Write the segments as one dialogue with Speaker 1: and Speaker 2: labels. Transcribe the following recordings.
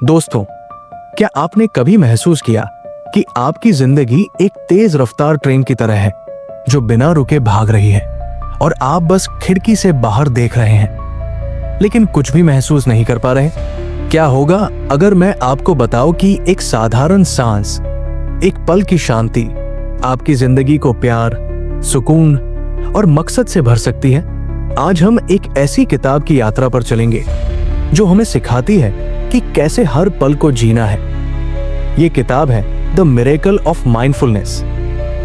Speaker 1: दोस्तों, क्या आपने कभी महसूस किया कि आपकी जिंदगी एक तेज रफ्तार ट्रेन की तरह है जो बिना रुके भाग रही है और आप बस खिड़की से बाहर देख रहे हैं लेकिन कुछ भी महसूस नहीं कर पा रहे? क्या होगा अगर मैं आपको बताऊं कि एक साधारण सांस, एक पल की शांति आपकी जिंदगी को प्यार, सुकून और मकसद से भर सकती है? आज हम एक ऐसी किताब की यात्रा पर चलेंगे जो हमें सिखाती है कि कैसे हर पल को जीना है। ये किताब है द मिरेकल ऑफ माइंडफुलनेस।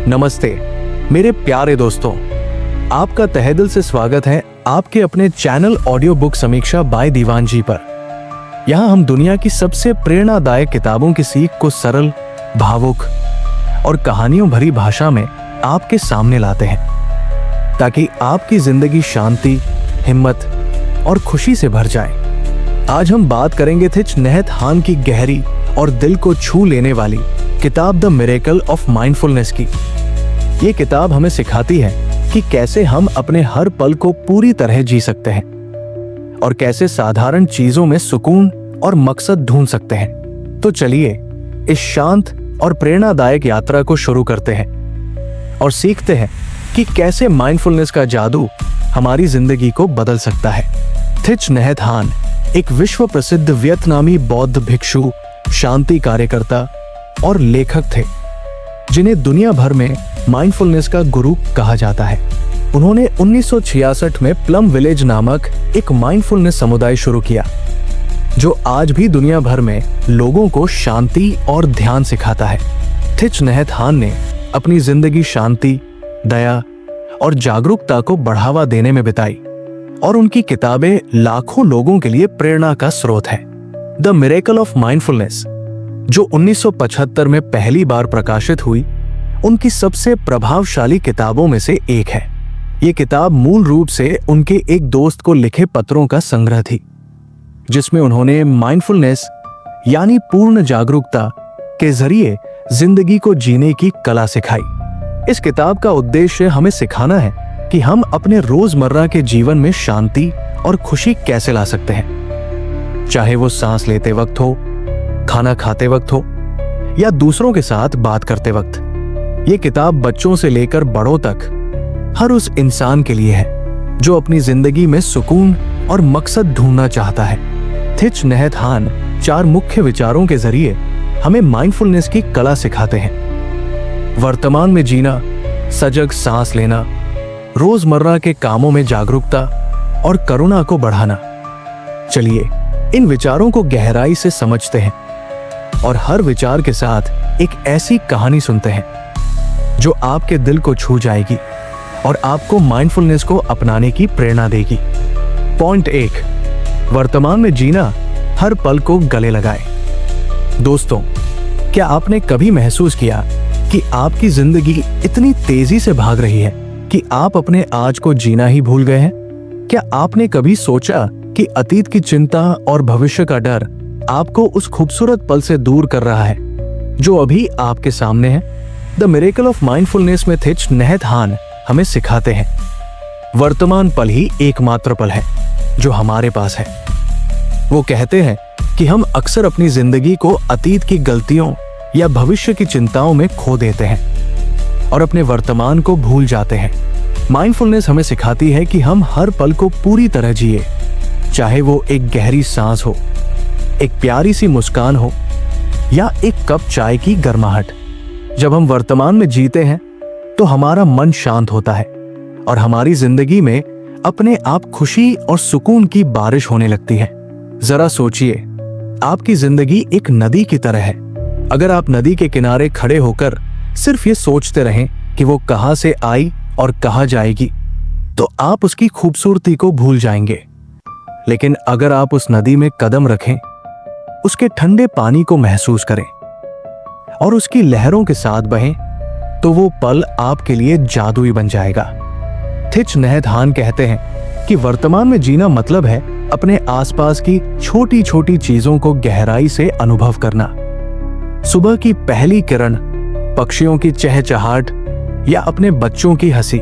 Speaker 1: नमस्ते मेरे प्यारे दोस्तों, आपका तहे दिल से स्वागत है आपके अपने चैनल ऑडियो बुक समीक्षा बाय दीवान जी पर। यहाँ हम दुनिया की सबसे प्रेरणादायक किताबों की सीख को सरल, भावुक और कहानियों भरी भाषा में आपके सामने लाते हैं ताकि आपकी जिंदगी शांति, हिम्मत और खुशी से भर जाए। आज हम बात करेंगे थिच नैत हान की गहरी और दिल को छू लेने वाली किताब द मिरेकल ऑफ माइंडफुलनेस की। ये किताब हमें सिखाती है कि कैसे हम अपने हर पल को पूरी तरह जी सकते हैं और कैसे साधारण चीजों में सुकून और मकसद ढूंढ सकते हैं। तो चलिए इस शांत और प्रेरणादायक यात्रा को शुरू करते हैं और सीखते हैं कि कैसे माइंडफुलनेस का जादू हमारी जिंदगी को बदल सकता है। थिच नैत हान एक विश्व प्रसिद्ध वियतनामी बौद्ध भिक्षु, शांति कार्यकर्ता और लेखक थे जिन्हें दुनिया भर में माइंडफुलनेस का गुरु कहा जाता है। उन्होंने 1966 में प्लम विलेज नामक एक माइंडफुलनेस समुदाय शुरू किया जो आज भी दुनिया भर में लोगों को शांति और ध्यान सिखाता है। थिच नैत हान ने अपनी जिंदगी शांति, दया और जागरूकता को बढ़ावा देने में बिताई और उनकी किताबें लाखों लोगों के लिए प्रेरणा का स्रोत है। द मिरेकल ऑफ माइंडफुलनेस, जो 1975 में पहली बार प्रकाशित हुई, उनकी सबसे प्रभावशाली किताबों में से एक है। ये किताब मूल रूप से उनके एक दोस्त को लिखे पत्रों का संग्रह थी जिसमें उन्होंने माइंडफुलनेस यानी पूर्ण जागरूकता के जरिए जिंदगी को जीने की कला सिखाई। इस किताब का उद्देश्य हमें सिखाना है कि हम अपने रोजमर्रा के जीवन में शांति और खुशी कैसे ला सकते हैं, चाहे वो सांस लेते वक्त हो, खाना खाते वक्त हो या दूसरों के साथ बात करते वक्त। ये किताब बच्चों से लेकर बड़ों तक हर उस इंसान के लिए है जो अपनी जिंदगी में सुकून और मकसद ढूंढना चाहता है। थिच नैत हान 4 मुख्य विचारों के जरिए हमें माइंडफुलनेस की कला सिखाते हैं। वर्तमान में जीना, सजग सांस लेना, रोजमर्रा के कामों में जागरूकता और करुणा को बढ़ाना। चलिए इन विचारों को गहराई से समझते हैं और हर विचार के साथ एक ऐसी कहानी सुनते हैं जो आपके दिल को छू जाएगी और आपको माइंडफुलनेस को अपनाने की प्रेरणा देगी। पॉइंट 1, वर्तमान में जीना, हर पल को गले लगाए। दोस्तों, क्या आपने कभी महसूस किया कि आपकी जिंदगी इतनी तेजी से भाग रही है कि आप अपने आज को जीना ही भूल गए हैं? क्या आपने कभी सोचा कि अतीत की चिंता और भविष्य का डर आपको उस खूबसूरत पल से दूर कर रहा है जो अभी आपके सामने है? द मिरेकल ऑफ माइंडफुलनेस में थिच नैत हान हमें सिखाते हैं वर्तमान पल ही एकमात्र पल है जो हमारे पास है। वो कहते हैं कि हम अक्सर अपनी जिंदगी को अतीत की गलतियों या भविष्य की चिंताओं में खो देते हैं और अपने वर्तमान को भूल जाते हैं। माइंडफुलनेस हमें सिखाती है कि हम हर पल को पूरी तरह जिए, चाहे वो एक गहरी सांस हो, एक प्यारी सी मुस्कान हो या एक कप चाय की गर्माहट। जब हम वर्तमान में जीते हैं तो हमारा मन शांत होता है और हमारी जिंदगी में अपने आप खुशी और सुकून की बारिश होने लगती है। जरा सोचिए, आपकी जिंदगी एक नदी की तरह है। अगर आप नदी के किनारे खड़े होकर सिर्फ ये सोचते रहें कि वो कहां से आई और कहां जाएगी, तो आप उसकी खूबसूरती को भूल जाएंगे। लेकिन अगर आप उस नदी में कदम रखें, उसके ठंडे पानी को महसूस करें और उसकी लहरों के साथ बहें, तो वो पल आपके लिए जादुई बन जाएगा। थिच नैत हान कहते हैं कि वर्तमान में जीना मतलब है अपने आसपास की छोटी छोटी चीजों को गहराई से अनुभव करना। सुबह की पहली किरण, पक्षियों की चहचहाट या अपने बच्चों की हंसी।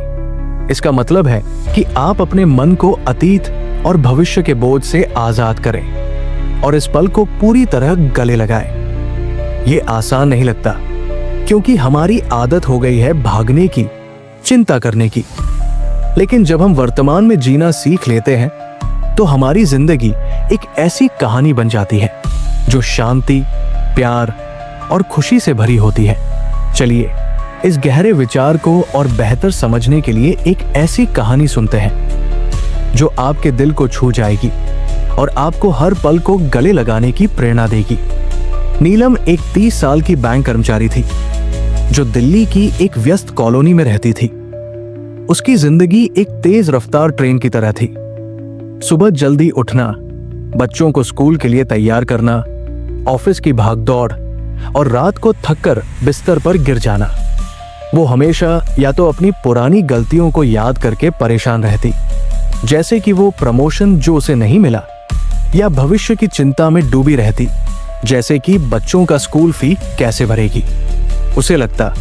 Speaker 1: इसका मतलब है कि आप अपने मन को अतीत और भविष्य के बोझ से आजाद करें। और इस पल को पूरी तरह गले लगाए। ये आसान नहीं लगता, क्योंकि हमारी आदत हो गई है भागने की, चिंता करने की। लेकिन जब हम वर्तमान में जीना सीख लेते हैं तो हमारी जिंदगी एक ऐसी कहानी बन जाती है जो शांति, प्यार और खुशी से भरी होती है। चलिए इस गहरे विचार को और बेहतर समझने के लिए एक ऐसी कहानी सुनते हैं जो आपके दिल को छू जाएगी और आपको हर पल को गले लगाने की प्रेरणा देगी। नीलम एक 30 साल की बैंक कर्मचारी थी जो दिल्ली की एक व्यस्त कॉलोनी में रहती थी। उसकी जिंदगी एक तेज रफ्तार ट्रेन की तरह थी। सुबह जल्दी उठना, बच्चों को स्कूल के लिए तैयार करना, ऑफिस की भागदौड़ और रात को थककर बिस्तर पर गिर जाना। वो हमेशा या तो अपनी पुरानी गलतियों को याद करके परेशान रहती, जैसे कि वो प्रमोशन जो उसे नहीं मिला, या भविष्य की चिंता में डूबी रहती, जैसे कि बच्चों का स्कूल फी कैसे भरेगी। उसे लगता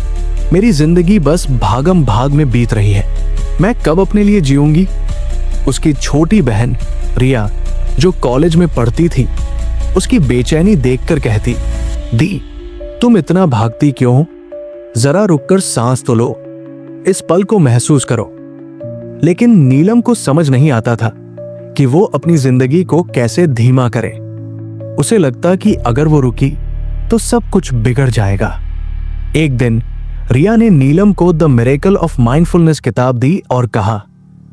Speaker 1: मेरी जिंदगी बस भागम भाग में बीत रही है, मैं कब अपने लिए जीऊंगी। उसकी छोटी बहन रिया जो कॉलेज में पढ़ती थी, उसकी बेचैनी देखकर कहती, दी तुम इतना भागती क्यों हो? जरा रुककर सांस तो लो, इस पल को महसूस करो। लेकिन नीलम को समझ नहीं आता था कि वो अपनी जिंदगी को कैसे धीमा करे। उसे लगता कि अगर वो रुकी तो सब कुछ बिगड़ जाएगा। एक दिन रिया ने नीलम को द मिरेकल ऑफ माइंडफुलनेस किताब दी और कहा,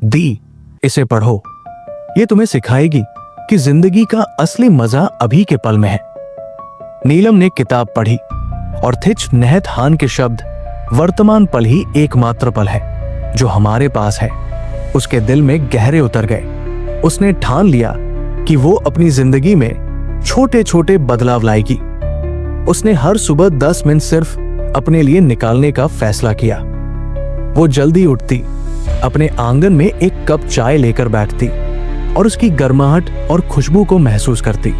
Speaker 1: दी इसे पढ़ो, ये तुम्हें सिखाएगी कि जिंदगी का असली मजा अभी के पल में है। नीलम ने किताब पढ़ी और थिच नहत हान के शब्द, वर्तमान पल ही एकमात्र पल है जो हमारे पास है, उसके दिल में गहरे उतर गए। उसने ठान लिया कि वो अपनी जिंदगी में छोटे छोटे बदलाव लाएगी। उसने हर सुबह 10 मिनट सिर्फ अपने लिए निकालने का फैसला किया। वो जल्दी उठती, अपने आंगन में एक कप चाय लेकर बैठती और उसकी गर्माहट और खुशबू को महसूस करती।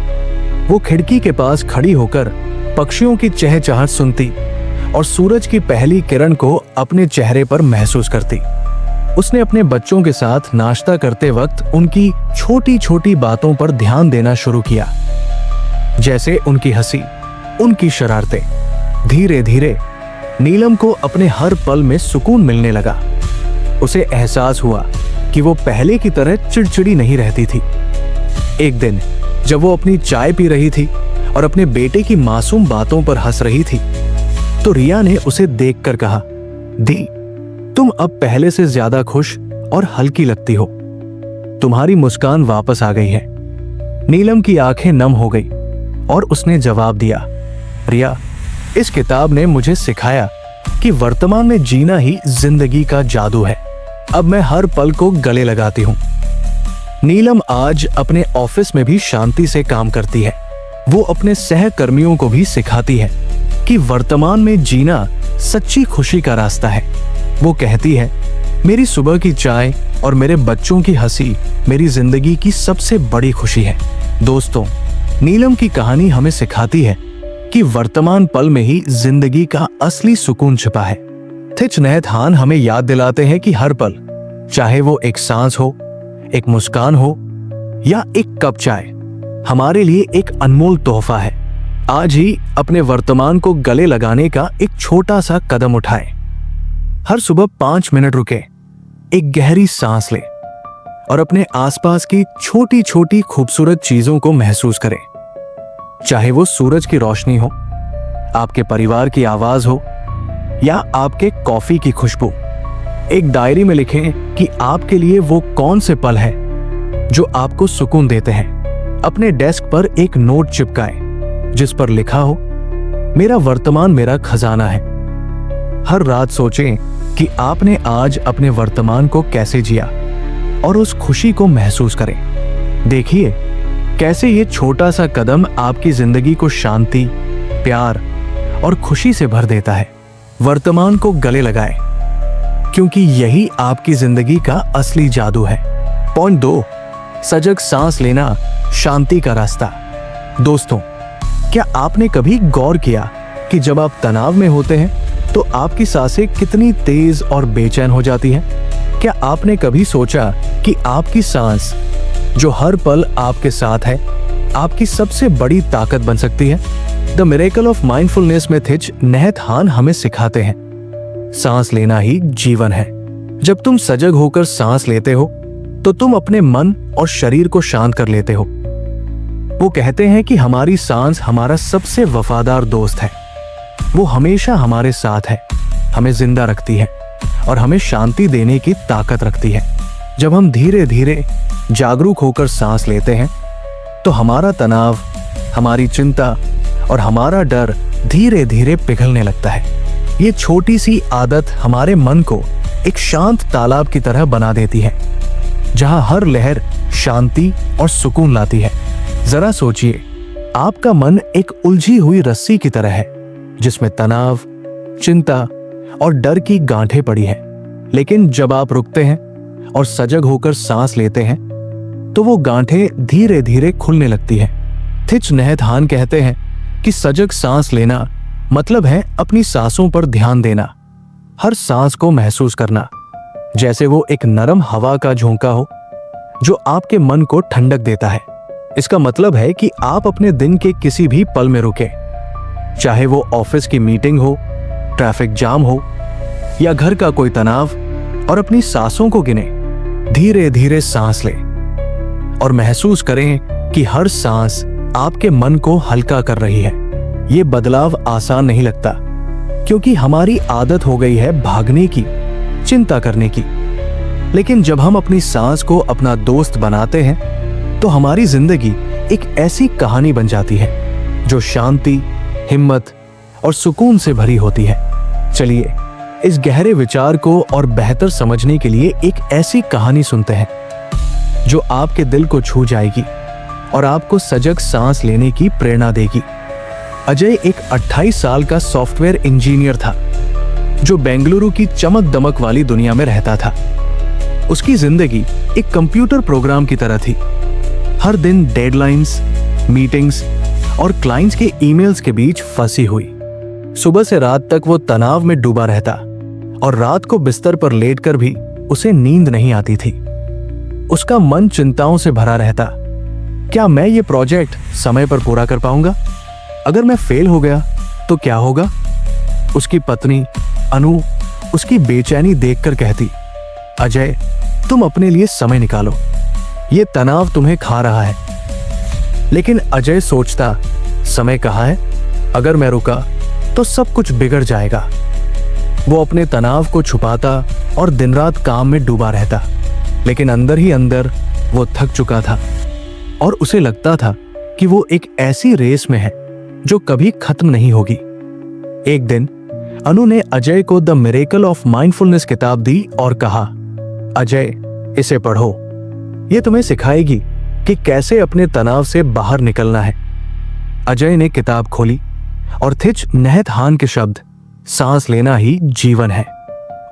Speaker 1: वो खिड़की के पास खड़ी होकर पक्षियों की चहचहाहट सुनती और सूरज की पहली किरण को अपने चेहरे पर महसूस करती। उसने अपने बच्चों के साथ नाश्ता करते वक्त उनकी छोटी छोटी बातों पर ध्यान देना शुरू किया, जैसे उनकी हंसी, उनकी शरारतें। धीरे धीरे नीलम को अपने हर पल में सुकून मिलने लगा। उसे एहसास हुआ कि वो पहले की तरह चिड़चिड़ी नहीं रहती थी। एक दिन जब वो अपनी चाय पी रही थी और अपने बेटे की मासूम बातों पर हंस रही थी, तो रिया ने उसे देखकर कहा, दी तुम अब पहले से ज्यादा खुश और हल्की लगती हो, तुम्हारी मुस्कान वापस आ गई है। नीलम की आंखें नम हो गई और उसने जवाब दिया, रिया इस किताब ने मुझे सिखाया कि वर्तमान में जीना ही जिंदगी का जादू है। अब मैं हर पल को गले लगाती हूँ। नीलम आज अपने ऑफिस में भी शांति से काम करती है। वो अपने सहकर्मियों को भी सिखाती है कि वर्तमान में जीना सच्ची खुशी का रास्ता है। वो कहती है, मेरी सुबह की चाय और मेरे बच्चों की हंसी मेरी जिंदगी की सबसे बड़ी खुशी है। दोस्तों, नीलम की कहानी हमें सिखाती है कि वर्तमान पल में ही जिंदगी का असली सुकून छिपा है। थिच नहत हान हमें याद दिलाते हैं कि हर पल, चाहे वो एक सांस हो, एक मुस्कान हो या एक कप चाय, हमारे लिए एक अनमोल तोहफा है। आज ही अपने वर्तमान को गले लगाने का एक छोटा सा कदम उठाएं। हर सुबह 5 मिनट रुके, एक गहरी सांस ले और अपने आसपास की छोटी छोटी खूबसूरत चीजों को महसूस करें। चाहे वो सूरज की रोशनी हो, आपके परिवार की आवाज हो या आपके कॉफी की खुशबू। एक डायरी में लिखें कि आपके लिए वो कौन से पल है जो आपको सुकून देते हैं। अपने डेस्क पर एक नोट चिपकाएं जिस पर लिखा हो, मेरा वर्तमान मेरा खजाना है। हर रात सोचें कि आपने आज अपने वर्तमान को कैसे जिया और उस खुशी को महसूस करें। देखिए कैसे ये छोटा सा कदम आपकी जिंदगी को शांति, प्यार और खुशी से भर देता है। वर्तमान को गले लगाएं, क्योंकि यही आपकी जिंदगी का असली जादू है। पॉइंट 2, सजग सांस लेना, शांति का रास्ता। दोस्तों, क्या आपने कभी गौर किया कि जब आप तनाव में होते हैं तो आपकी सांसें कितनी तेज और बेचैन हो जाती हैं? क्या आपने कभी सोचा कि आपकी सांस जो हर पल आपके साथ है, आपकी सबसे बड़ी ताकत बन सकती है। द मिरेकल ऑफ माइंडफुलनेस में थिच नैथ हान हमें सिखाते हैं, सांस लेना ही जीवन है। जब तुम सजग होकर सांस लेते हो तो तुम अपने मन और शरीर को शांत कर लेते हो। वो कहते हैं कि हमारी सांस हमारा सबसे वफादार दोस्त है। वो हमेशा हमारे साथ है, हमें जिंदा रखती है और हमें शांति देने की ताकत रखती है। जब हम धीरे धीरे जागरूक होकर सांस लेते हैं तो हमारा तनाव, हमारी चिंता और हमारा डर धीरे धीरे पिघलने लगता है। ये छोटी सी आदत हमारे मन को एक शांत तालाब की तरह बना देती है, जहां हर लहर शांति और सुकून लाती है। जरा सोचिए, आपका मन एक उलझी हुई रस्सी की तरह है जिसमें तनाव, चिंता और डर की गांठें पड़ी हैं। लेकिन जब आप रुकते हैं और सजग होकर सांस लेते हैं तो वो गांठें धीरे धीरे खुलने लगती हैं। थिच नैथ हान कहते हैं कि सजग सांस लेना मतलब है अपनी सांसों पर ध्यान देना, हर सांस को महसूस करना जैसे वो एक नरम हवा का झोंका हो जो आपके मन को ठंडक देता है। इसका मतलब है कि आप अपने दिन के किसी भी पल में रुके, चाहे वो ऑफिस की मीटिंग हो, ट्रैफिक जाम हो या घर का कोई तनाव, और अपनी सांसों को गिने। धीरे धीरे सांस लें और महसूस करें कि हर सांस आपके मन को हल्का कर रही है। ये बदलाव आसान नहीं लगता क्योंकि हमारी आदत हो गई है भागने की, चिंता करने की। लेकिन जब हम अपनी सांस को अपना दोस्त बनाते हैं तो हमारी जिंदगी एक ऐसी कहानी बन जाती है जो शांति, हिम्मत और सुकून से भरी होती है। चलिए इस गहरे विचार को और बेहतर समझने के लिए एक ऐसी कहानी सुनते हैं जो आपके दिल को छू जाएगी और आपको सजग सांस लेने की प्रेरणा देगी। अजय एक 28 साल का सॉफ्टवेयर इंजीनियर था जो बेंगलुरु की चमक दमक वाली दुनिया में रहता था। उसकी जिंदगी एक कंप्यूटर प्रोग्राम की तरह थी। हर दिन डेडलाइंस, मीटिंग्स और क्लाइंट्स के ईमेल्स के बीच फंसी हुई। सुबह से रात तक वो तनाव में डूबा रहता और रात को बिस्तर पर लेटकर भी उसे नींद नहीं आती थी। उसका मन चिंताओं से भरा रहता। क्या मैं ये प्रोजेक्ट समय पर पूरा कर पाऊंगा? अगर मैं फेल हो गया तो क्या होगा? उसकी पत्नी अनु उसकी बेचैनी देखकर कहती, अजय तुम अपने लिए समय निकालो, ये तनाव तुम्हें खा रहा है। लेकिन अजय सोचता, समय कहाँ है? अगर मैं रुका तो सब कुछ बिगड़ जाएगा। वो अपने तनाव को छुपाता और दिन रात काम में डूबा रहता, लेकिन अंदर ही अंदर वो थक चुका था और उसे लगता था कि वो एक ऐसी रेस में है जो कभी खत्म नहीं होगी। एक दिन अनु ने अजय को द मिरेकल ऑफ माइंडफुलनेस किताब दी और कहा, अजय इसे पढ़ो, ये तुम्हें सिखाएगी कि कैसे अपने तनाव से बाहर निकलना है। अजय ने किताब खोली और थिच नैथ हान के शब्द, सांस लेना ही जीवन है,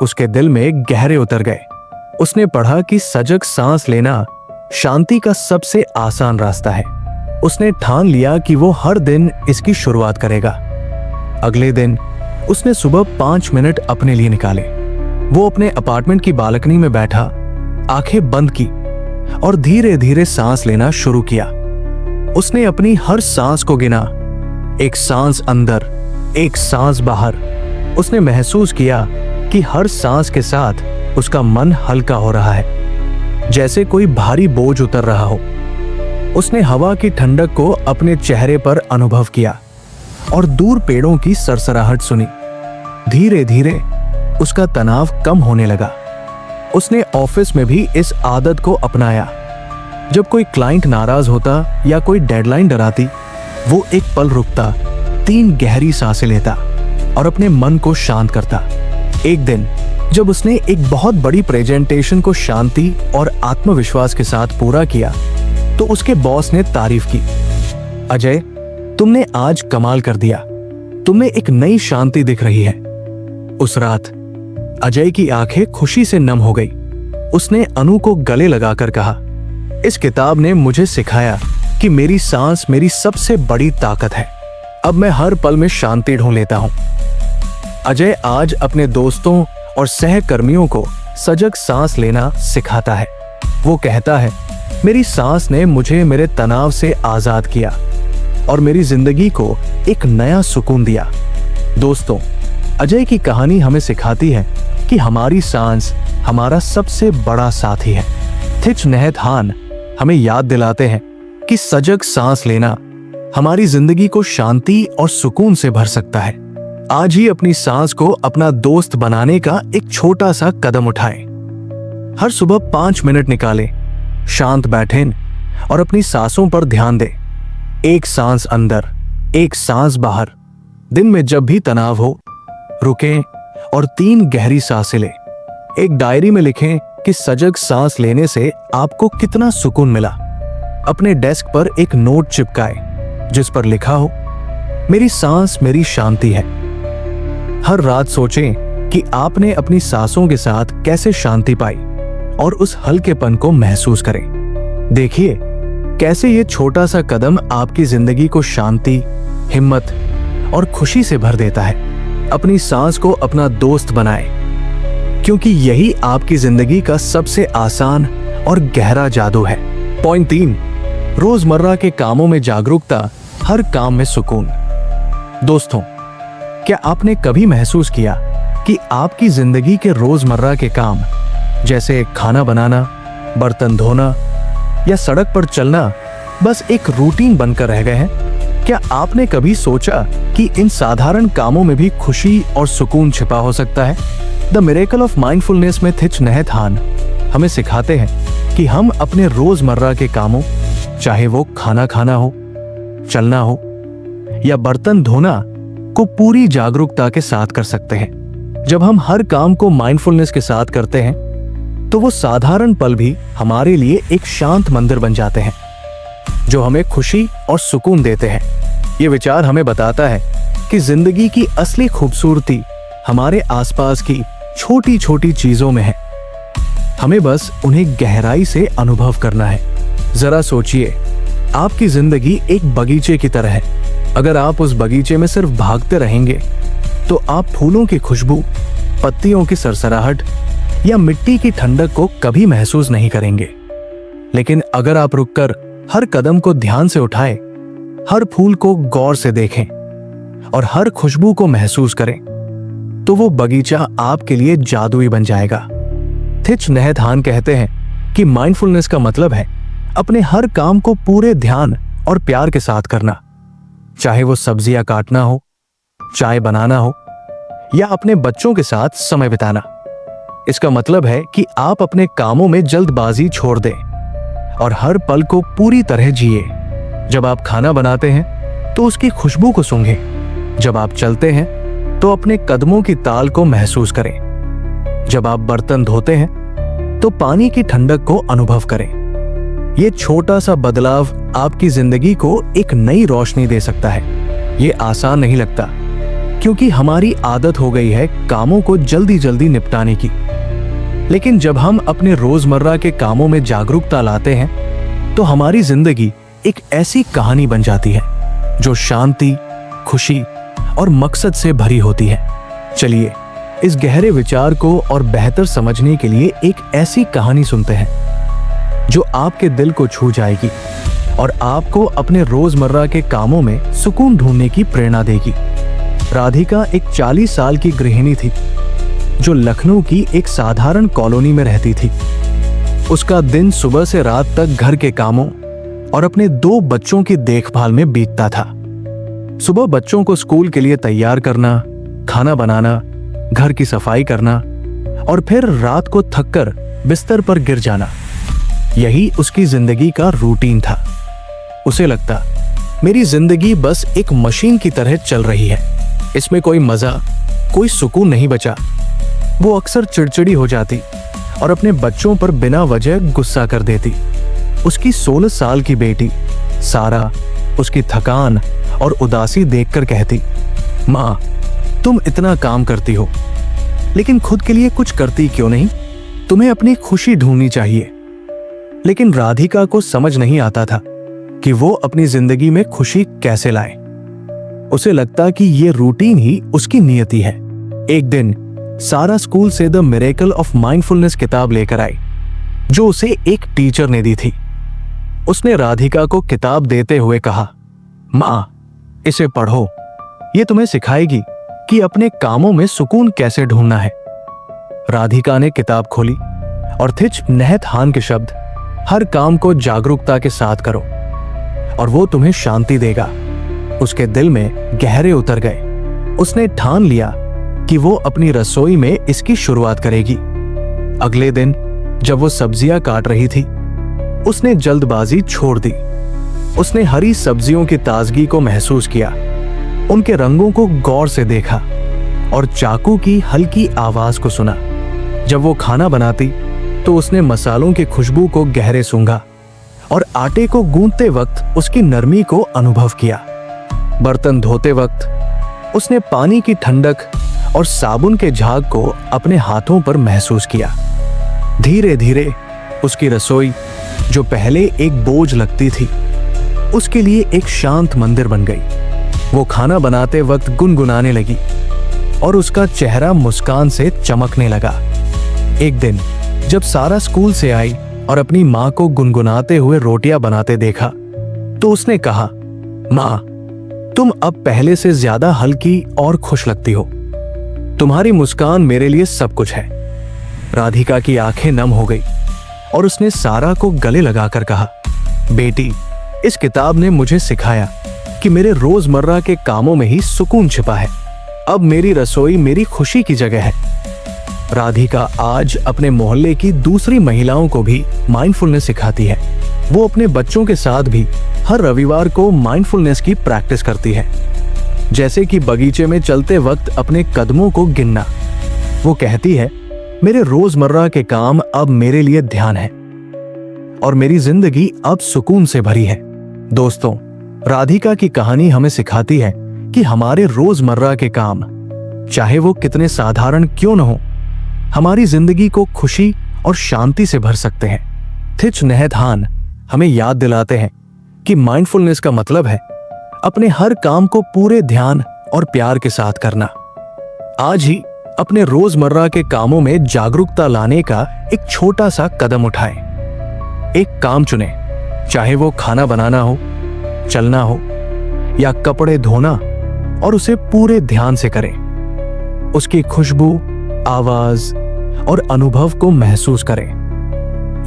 Speaker 1: उसके दिल में गहरे उतर गए। उसने पढ़ा कि सजग सांस लेना शांति का सबसे आसान रास्ता है। उसने ठान लिया कि वो हर दिन इसकी शुरुआत करेगा। अगले दिन उसने सुबह 5 मिनट अपने लिए निकाले। वो अपने अपार्टमेंट की बालकनी में बैठा, आंखें बंद की और धीरे धीरे सांस लेना शुरू किया। उसने अपनी हर सांस को गिना, एक सांस अंदर, एक सांस बाहर। उसने महसूस किया कि हर सांस के साथ उसका मन हल्का हो रहा है, जैसे कोई भारी बोझ उतर रहा हो। उसने हवा की ठंडक को अपने चेहरे पर अनुभव किया और दूर पेड़ों की सरसराहट सुनी। धीरे धीरे उसका तनाव कम होने लगा। उसने ऑफिस में भी इस आदत को अपनाया। जब कोई क्लाइंट नाराज होता या कोई डेडलाइन डराती, वो एक पल रुकता, 3 गहरी सांसें लेता और अपने मन को शांत करता। एक दिन जब उसने एक बहुत बड़ी प्रेजेंटेशन को शांति और आत्मविश्वास के साथ पूरा किया तो उसके बॉस ने तारीफ की, अजय तुमने आज कमाल कर दिया, तुम्हें एक नई शांति दिख रही है। उस रात अजय की आंखें खुशी से नम हो गई। उसने अनु को गले लगाकर कहा, इस किताब ने मुझे सिखाया कि मेरी सांस मेरी सबसे बड़ी ताकत है। अब मैं हर पल में शांति ढूंढ लेता हूं। अजय आज अपने दोस्तों और सहकर्मियों को सजग सांस लेना सिखाता है। वो कहता है, मेरी सांस ने मुझे मेरे तनाव से आजाद किया और मेरी जिंदगी को एक नया सुकून दिया। दोस्तों, अजय की कहानी हमें सिखाती है कि हमारी सांस हमारा सबसे बड़ा साथी है। थिच नैत हान हमें याद दिलाते हैं कि सजग सांस लेना हमारी जिंदगी को शांति और सुकून से भर सकता है। आज ही अपनी सांस को अपना दोस्त बनाने का एक छोटा सा कदम उठाएं। हर सुबह 5 मिनट निकालें, शांत बैठें और अपनी सांसों पर ध्यान दें। एक सांस अंदर, एक सांस बाहर। दिन में जब भी तनाव हो, रुकें और 3 गहरी सांसें लें। एक डायरी में लिखें कि सजग सांस लेने से आपको कितना सुकून मिला। अपने डेस्क पर एक नोट चिपकाएं जिस पर लिखा हो, मेरी सांस मेरी शांति है। हर रात सोचें कि आपने अपनी सांसों के साथ कैसे शांति पाई और उस हल्केपन को महसूस करें। देखिए कैसे ये छोटा सा कदम आपकी जिंदगी को शांति, हिम्मत और खुशी से भर देता है। अपनी सांस को अपना दोस्त बनाएं, क्योंकि यही आपकी जिंदगी का सबसे आसान और गहरा जादू है। पॉइंट 3, रोजमर्रा के कामों में जागरूकता, हर काम में सुकून। दोस्तों, क्या आपने कभी महसूस किया कि आपकी जिंदगी के रोजमर्रा के काम जैसे खाना बनाना, बर्तन धोना या सड़क पर चलना बस एक रूटीन बनकर रह गए हैं? क्या आपने कभी सोचा कि इन साधारण कामों में भी खुशी और सुकून छिपा हो सकता है? द मिरेकल ऑफ माइंडफुलनेस में थिच नैत हान हमें सिखाते हैं कि हम अपने रोजमर्रा के कामों, चाहे वो खाना खाना हो, चलना हो या बर्तन धोना, को पूरी जागरूकता के साथ कर सकते हैं। जब हम हर काम को माइंडफुलनेस के साथ करते हैं तो वो साधारण पल भी हमारे लिए एक शांत मंदिर बन जाते हैं जो हमें खुशी और सुकून देते हैं। ये विचार हमें बताता है कि जिंदगी की असली खूबसूरती हमारे आसपास की छोटी छोटी चीजों में है। हमें बस उन्हें गहराई से अनुभव करना है। जरा सोचिए, आपकी जिंदगी एक बगीचे की तरह है। अगर आप उस बगीचे में सिर्फ भागते रहेंगे तो आप फूलों की खुशबू, पत्तियों की सरसराहट या मिट्टी की ठंडक को कभी महसूस नहीं करेंगे। लेकिन अगर आप रुककर हर कदम को ध्यान से उठाएं, हर फूल को गौर से देखें और हर खुशबू को महसूस करें, तो वो बगीचा आपके लिए जादुई बन जाएगा। थिच नैत हान कहते हैं कि माइंडफुलनेस का मतलब है अपने हर काम को पूरे ध्यान और प्यार के साथ करना, चाहे वो सब्जियां काटना हो, चाय बनाना हो या अपने बच्चों के साथ समय बिताना। इसका मतलब है कि आप अपने कामों में जल्दबाजी छोड़ दें और हर पल को पूरी तरह जिए। जब आप खाना बनाते हैं तो उसकी खुशबू को सूंघें। जब आप चलते हैं तो अपने कदमों की ताल को महसूस करें। जब आप बर्तन धोते हैं तो पानी की ठंडक को अनुभव करें। ये छोटा सा बदलाव आपकी जिंदगी को एक नई रोशनी दे सकता है। ये आसान नहीं लगता क्योंकि हमारी आदत हो गई है कामों को जल्दी जल्दी निपटाने की। लेकिन जब हम अपने रोजमर्रा के कामों में जागरूकता लाते हैं तो हमारी जिंदगी एक ऐसी कहानी बन जाती है जो शांति, खुशी और मकसद से भरी होती है। चलिए इस गहरे विचार को और बेहतर समझने के लिए एक ऐसी कहानी सुनते हैं जो आपके दिल को छू जाएगी और आपको अपने रोजमर्रा के कामों में सुकून ढूंढने की प्रेरणा देगी। राधिका एक 40 साल की गृहिणी थी जो लखनऊ की एक साधारण कॉलोनी में रहती थी। उसका दिन सुबह से रात तक घर के कामों और अपने 2 बच्चों की देखभाल में बीतता था। सुबह बच्चों को स्कूल के लिए तैयार करना, खाना बनाना, घर की सफाई करना और फिर रात को थककर बिस्तर पर गिर जाना, यही उसकी जिंदगी का रूटीन था। उसे लगता, मेरी जिंदगी बस एक मशीन की तरह चल रही है, इसमें कोई मजा, कोई सुकून नहीं बचा। वो अक्सर चिड़चिड़ी हो जाती और अपने बच्चों पर बिना वजह गुस्सा कर देती। उसकी 16 साल की बेटी सारा उसकी थकान और उदासी देखकर कहती, माँ, तुम इतना काम करती हो लेकिन खुद के लिए कुछ करती क्यों नहीं? तुम्हें अपनी खुशी ढूंढनी चाहिए। लेकिन राधिका को समझ नहीं आता था कि वो अपनी जिंदगी में खुशी कैसे लाए। उसे लगता कि ये रूटीन ही उसकी नियति है। एक दिन सारा स्कूल से द मिरेकल ऑफ माइंडफुलनेस किताब लेकर आई जो उसे एक टीचर ने दी थी। उसने राधिका को किताब देते हुए कहा, माँ, इसे पढ़ो, ये तुम्हें सिखाएगी कि अपने कामों में सुकून कैसे ढूंढना है। राधिका ने किताब खोली और थिच नहत हान के शब्द, हर काम को जागरूकता के साथ करो और वो तुम्हें शांति देगा, उसके दिल में गहरे उतर गए। उसने ठान लिया कि वो अपनी रसोई में इसकी शुरुआत करेगी। अगले दिन जब वो सब्जियां काट रही थी, उसने जल्दबाजी छोड़ दी। उसने हरी सब्जियों की ताजगी को महसूस किया, उनके रंगों को गौर से देखा और चाकू की हल्की आवाज को सुना। जब वो खाना बनाती तो उसने मसालों की खुशबू को गहरे सूंघा और आटे को गूंथते वक्त उसकी नरमी को अनुभव किया। बर्तन धोते वक्त उसने पानी की ठंडक और साबुन के झाग को अपने हाथों पर महसूस किया। धीरे धीरे उसकी रसोई, जो पहले एक बोझ लगती थी, उसके लिए एक शांत मंदिर बन गई। वो खाना बनाते वक्त गुनगुनाने लगी और उसका चेहरा मुस्कान से चमकने लगा। एक दिन जब सारा स्कूल से आई और अपनी माँ को गुनगुनाते हुए रोटियां बनाते देखा तो उसने कहा, माँ, तुम अब पहले से ज्यादा हल्की और खुश लगती हो। तुम्हारी मुस्कान मेरे लिए सब कुछ है। राधिका की आंखें नम हो गई और उसने सारा को गले लगाकर कहा, बेटी, इस किताब ने मुझे सिखाया कि मेरे रोजमर्रा के कामों में ही सुकून छिपा है। अब मेरी रसोई मेरी खुशी की जगह है। राधिका आज अपने मोहल्ले की दूसरी महिलाओं को भी माइंडफुलनेस सिखाती है। वो अपने बच्चों के साथ भी हर रविवार को माइंडफुलनेस की प्रैक्टिस करती है, जैसे कि बगीचे में चलते वक्त अपने कदमों को गिनना। वो कहती है, मेरे रोजमर्रा के काम अब मेरे लिए ध्यान है और मेरी जिंदगी अब सुकून से भरी है। दोस्तों, राधिका की कहानी हमें सिखाती है कि हमारे रोजमर्रा के काम, चाहे वो कितने साधारण क्यों न हो, हमारी जिंदगी को खुशी और शांति से भर सकते हैं। थिच नहत हान हमें याद दिलाते हैं कि माइंडफुलनेस का मतलब है अपने हर काम को पूरे ध्यान और प्यार के साथ करना। आज ही अपने रोजमर्रा के कामों में जागरूकता लाने का एक छोटा सा कदम उठाएं। एक काम चुनें, चाहे वो खाना बनाना हो, चलना हो या कपड़े धोना, और उसे पूरे ध्यान से करें। उसकी खुशबू, आवाज और अनुभव को महसूस करें।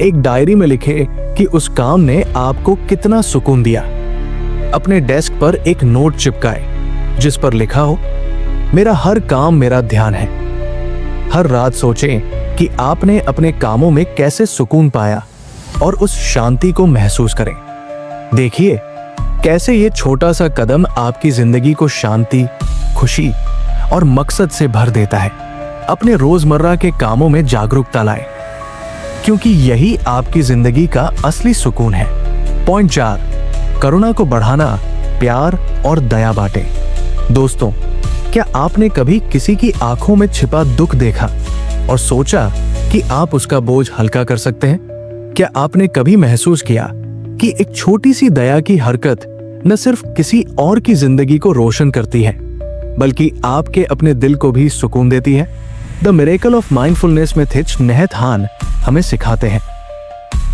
Speaker 1: एक डायरी में लिखें कि उस काम ने आपको कितना सुकून दिया। अपने डेस्क पर एक नोट चिपकाएं जिस पर लिखा हो, मेरा हर काम मेरा ध्यान है। हर रात सोचें कि आपने अपने कामों में कैसे सुकून पाया और उस शांति को महसूस करें। देखिए कैसे ये छोटा सा कदम आपकी जिंदगी को शांति, खुशी और मकसद से भर देता है। अपने रोजमर्रा के कामों में जागरूकता लाएं, क्योंकि यही आपकी जिंदगी का असली सुकून है। पॉइंट 4, करुणा को बढ़ाना, प्यार और दया बांटें। दोस्तों, क्या आपने कभी किसी की आंखों में छिपा दुख देखा और सोचा कि आप उसका बोझ हल्का कर सकते हैं? क्या आपने कभी महसूस किया कि एक छोटी सी दया की हरकत न सिर्फ किसी और की जिंदगी को रोशन करती है, बल्कि आपके अपने दिल को भी सुकून देती है? द मिरेकल ऑफ माइंडफुलनेस में थिच नहत हान हमें सिखाते हैं,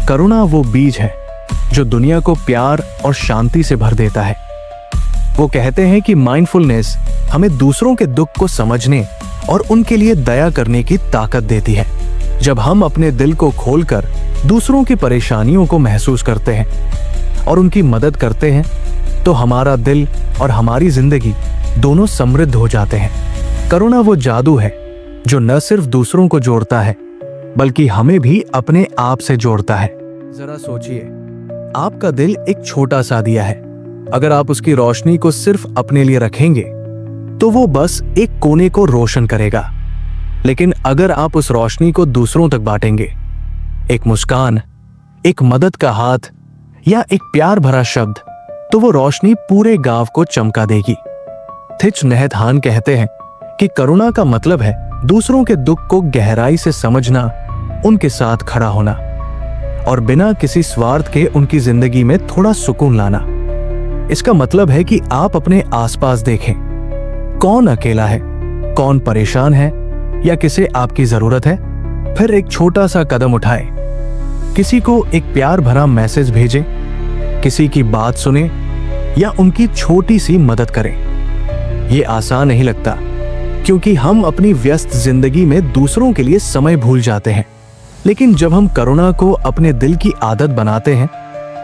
Speaker 1: करुणा वो बीज है जो दुनिया को प्यार और शांति से भर देता है। वो कहते हैं कि माइंडफुलनेस हमें दूसरों के दुख को समझने और उनके लिए दया करने की ताकत देती है। जब हम अपने दिल को खोलकर दूसरों की परेशानियों को महसूस करते हैं और उनकी मदद करते हैं, तो हमारा दिल और हमारी जिंदगी दोनों समृद्ध हो जाते हैं। करुणा वो जादू है जो न सिर्फ दूसरों को जोड़ता है, बल्कि हमें भी अपने आप से जोड़ता है। जरा सोचिए, आपका दिल एक छोटा सा दिया है। अगर आप उसकी रोशनी को सिर्फ अपने लिए रखेंगे तो वो बस एक कोने को रोशन करेगा, लेकिन अगर आप उस रोशनी को दूसरों तक बांटेंगे, एक मुस्कान, एक मदद का हाथ या एक प्यार भरा शब्द, तो वो रोशनी पूरे गांव को चमका देगी। थिच नहत हान कहते हैं कि करुणा का मतलब है दूसरों के दुख को गहराई से समझना, उनके साथ खड़ा होना और बिना किसी स्वार्थ के उनकी जिंदगी में थोड़ा सुकून लाना। इसका मतलब है कि आप अपने आसपास देखें, कौन अकेला है, कौन परेशान है या किसे आपकी जरूरत है। फिर एक छोटा सा कदम उठाएं, किसी को एक प्यार भरा मैसेज भेजें किसी की बात सुने या उनकी छोटी सी मदद करें। ये आसान नहीं लगता, क्योंकि हम अपनी व्यस्त जिंदगी में दूसरों के लिए समय भूल जाते हैं। लेकिन जब हम करुणा को अपने दिल की आदत बनाते हैं,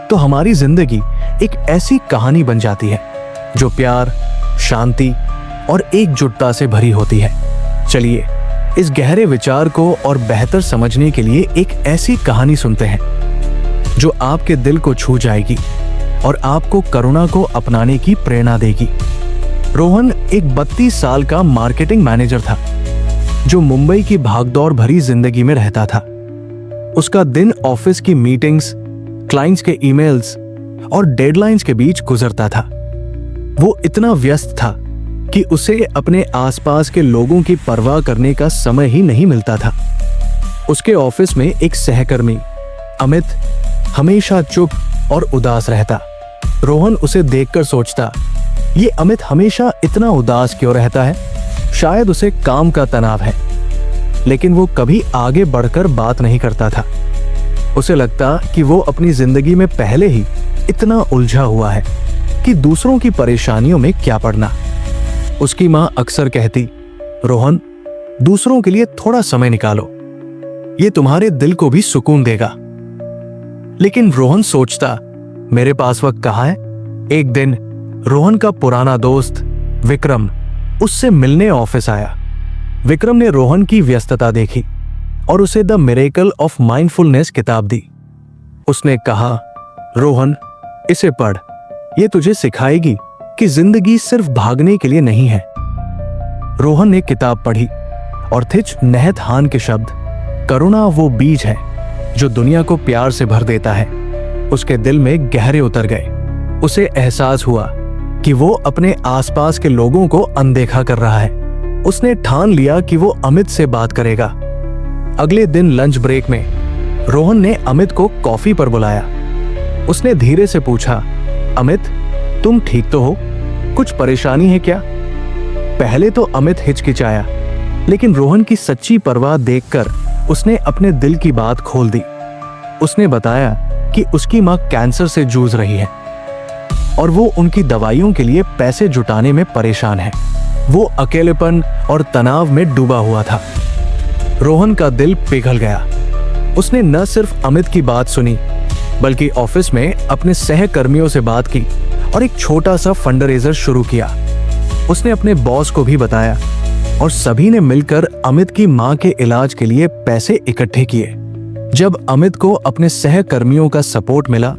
Speaker 1: तो हमारी जिंदगी एक ऐसी कहानी बन जाती है जो प्यार, शांति और एकजुटता से भरी होती है। चलिए इस गहरे विचार को और बेहतर समझने के लिए एक ऐसी कहानी सुनते हैं जो आपके दिल को छू जाएगी और आपको करुणा को अपनाने की प्रेरणा देगी। रोहन एक 32 साल का मार्केटिंग मैनेजर था जो मुंबई की भागदौड़ भरी जिंदगी में रहता था। उसका दिन ऑफिस की मीटिंग्स, क्लाइंट्स के ईमेल्स और डेडलाइंस के बीच गुजरता था। वो इतना व्यस्त था कि उसे अपने आसपास के लोगों की परवाह करने का समय ही नहीं मिलता था। उसके ऑफिस में एक सहकर्मी अमित हमेशा चुप और उदास रहता। रोहन उसे देखकर सोचता, ये अमित हमेशा इतना उदास क्यों रहता है? शायद उसे काम का तनाव है। लेकिन वो कभी आगे बढ़कर बात नहीं करता था। उसे लगता कि वो अपनी जिंदगी में पहले ही इतना उलझा हुआ है कि दूसरों की परेशानियों में क्या पड़ना। उसकी मां अक्सर कहती, रोहन, दूसरों के लिए थोड़ा समय निकालो, ये तुम्हारे दिल को भी सुकून देगा। लेकिन रोहन सोचता, मेरे पास वक्त कहाँ है? एक दिन रोहन का पुराना दोस्त विक्रम उससे मिलने ऑफिस आया। विक्रम ने रोहन की व्यस्तता देखी और उसे द मिरेकल ऑफ माइंडफुलनेस किताब दी। उसने कहा, रोहन, इसे पढ़, ये तुझे सिखाएगी कि जिंदगी सिर्फ भागने के लिए नहीं है। रोहन ने किताब पढ़ी और थिच नहत हान के शब्द, करुणा वो बीज है जो दुनिया को प्यार से भर देता है, उसके दिल में गहरे उतर गए। उसे एहसास हुआ कि वो अपने आसपास के लोगों को अनदेखा कर रहा है। उसने ठान लिया कि वो अमित से बात करेगा। अगले दिन लंच ब्रेक में रोहन ने अमित को कॉफी पर बुलाया। उसने धीरे से पूछा, अमित, तुम ठीक तो हो? कुछ परेशानी है क्या? पहले तो अमित हिचकिचाया, लेकिन रोहन की सच्ची परवाह देखकर उसने अपने दिल की बात खोल दी। उसने बताया कि उसकी मां कैंसर से जूझ रही है और वो उनकी दवाइयों के लिए पैसे जुटाने में परेशान है। वो अकेलेपन और तनाव में डूबा हुआ था। रोहन का दिल पिघल गया। उसने न सिर्फ अमित की बात सुनी, बल्कि ऑफिस में अपने सहकर्मियों से बात की और एक छोटा सा फंडरेजर शुरू किया। उसने अपने बॉस को भी बताया और सभी ने मिलकर अमित की मां के इलाज के लिए पैसे इकट्ठे किए। जब अमित को अपने सहकर्मियों का सपोर्ट मिला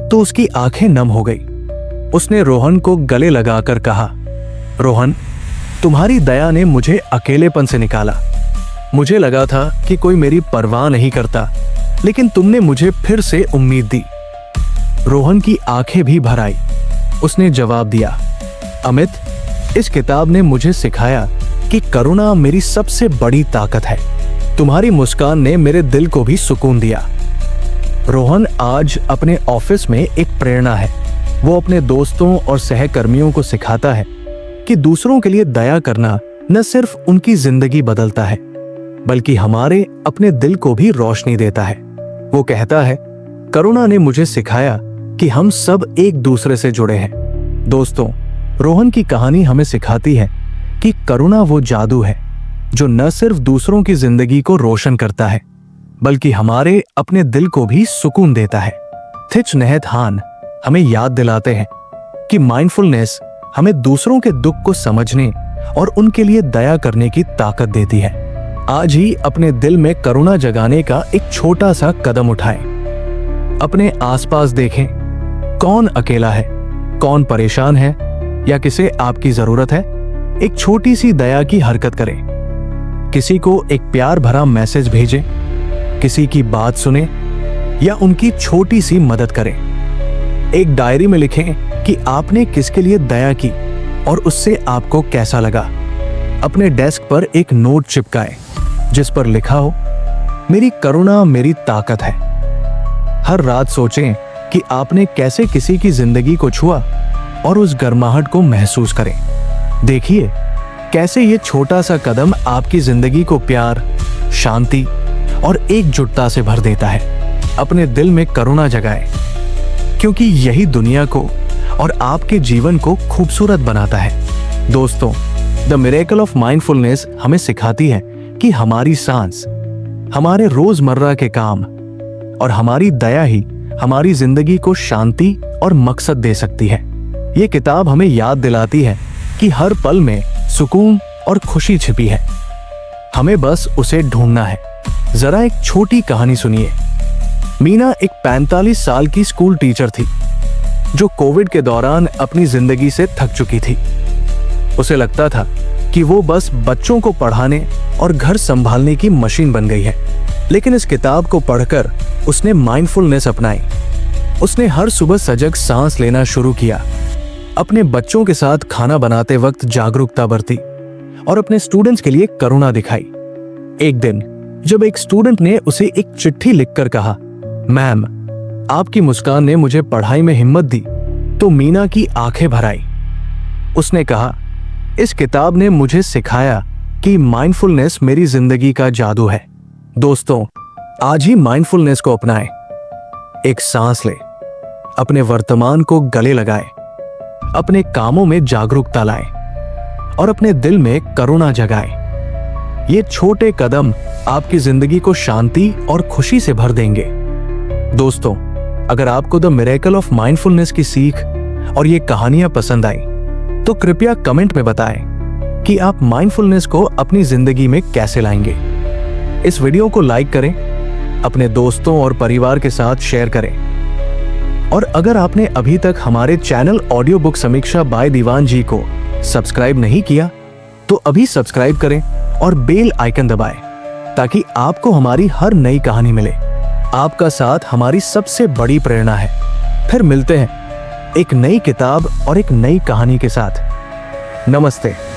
Speaker 1: तो उसकी आंखें नम हो गई। उसने रोहन को गले लगाकर कहा, रोहन, तुम्हारी दया ने मुझे अकेलेपन से निकाला। मुझे लगा था कि कोई मेरी परवाह नहीं करता, लेकिन तुमने मुझे फिर से उम्मीद दी। रोहन की आंखें भी भर आई। उसने जवाब दिया, अमित, इस किताब ने मुझे सिखाया कि करुणा मेरी सबसे बड़ी ताकत है। तुम्हारी मुस्कान ने मेरे दिल को भी सुकून दिया। रोहन आज अपने ऑफिस में एक प्रेरणा है। वो अपने दोस्तों और सहकर्मियों को सिखाता है कि दूसरों के लिए दया करना न सिर्फ उनकी जिंदगी बदलता है, बल्कि हमारे अपने दिल को भी रोशनी देता है। वो कहता है, करुणा ने मुझे सिखाया कि हम सब एक दूसरे से जुड़े हैं। दोस्तों, रोहन की कहानी हमें सिखाती है कि करुणा वो जादू है जो न सिर्फ दूसरों की जिंदगी को रोशन करता है, बल्कि हमारे अपने दिल को भी सुकून देता है। थिच नहत हान हमें याद दिलाते हैं कि माइंडफुलनेस हमें दूसरों के दुख को समझने और उनके लिए दया करने की ताकत देती है। आज ही अपने दिल में करुणा जगाने का एक छोटा सा कदम उठाएं। अपने आसपास देखें, कौन अकेला है, कौन परेशान है या किसे आपकी जरूरत है। एक छोटी सी दया की हरकत करें। किसी को एक प्यार भरा मैसेज भेजें, किसी की बात सुने या उनकी छोटी सी मदद करें। एक डायरी में लिखें कि आपने किसके लिए दया की और उससे आपको कैसा लगा। अपने डेस्क पर एक नोट चिपकाएं जिस पर लिखा हो, मेरी करुणा मेरी ताकत है। हर रात सोचें कि आपने कैसे किसी की जिंदगी को छुआ और उस गर्माहट को महसूस करें। देखिए कैसे ये छोटा सा कदम आपकी जिंदगी को प्यार, शांति और एकजुटता से भर देता है। अपने दिल में करुणा जगाएं। क्योंकि यही दुनिया को और आपके जीवन को खूबसूरत बनाता है। दोस्तों, द मिरेकल ऑफ माइंडफुलनेस हमें सिखाती है कि हमारी सांस, हमारे रोजमर्रा के काम और हमारी दया ही हमारी जिंदगी को शांति और मकसद दे सकती है। ये किताब हमें याद दिलाती है कि हर पल में सुकून और खुशी छिपी है, हमें बस उसे ढूंढना है। जरा एक छोटी कहानी सुनिए। मीना एक 45 साल की स्कूल टीचर थी जो कोविड के दौरान अपनी जिंदगी से थक चुकी थी। उसे लगता था कि वो बस बच्चों को पढ़ाने और घर संभालने की मशीन बन गई है। लेकिन इस किताब को पढ़कर उसने माइंडफुलनेस अपनाई। उसने हर सुबह सजग सांस लेना शुरू किया, अपने बच्चों के साथ खाना बनाते वक्त जागरूकता बरती और अपने स्टूडेंट्स के लिए करुणा दिखाई। एक दिन जब एक स्टूडेंट ने उसे एक चिट्ठी लिखकर कहा, मैम, आपकी मुस्कान ने मुझे पढ़ाई में हिम्मत दी, तो मीना की आंखें भर आई। उसने कहा, इस किताब ने मुझे सिखाया कि माइंडफुलनेस मेरी जिंदगी का जादू है। दोस्तों, आज ही माइंडफुलनेस को अपनाएं। एक सांस ले, अपने वर्तमान को गले लगाएं, अपने कामों में जागरूकता लाएं और अपने दिल में करुणा जगाएं। ये छोटे कदम आपकी जिंदगी को शांति और खुशी से भर देंगे। दोस्तों, अगर आपको द मिरेकल ऑफ माइंडफुलनेस की सीख और ये कहानियां पसंद आई तो कृपया कमेंट में बताएं कि आप माइंडफुलनेस को अपनी जिंदगी में कैसे लाएंगे। इस वीडियो को लाइक करें, अपने दोस्तों और परिवार के साथ शेयर करें और अगर आपने अभी तक हमारे चैनल ऑडियो बुक समीक्षा बाय दीवान जी को सब्सक्राइब नहीं किया तो अभी सब्सक्राइब करें और बेल आइकन दबाएं ताकि आपको हमारी हर नई कहानी मिले। आपका साथ हमारी सबसे बड़ी प्रेरणा है। फिर मिलते हैं एक नई किताब और एक नई कहानी के साथ। नमस्ते।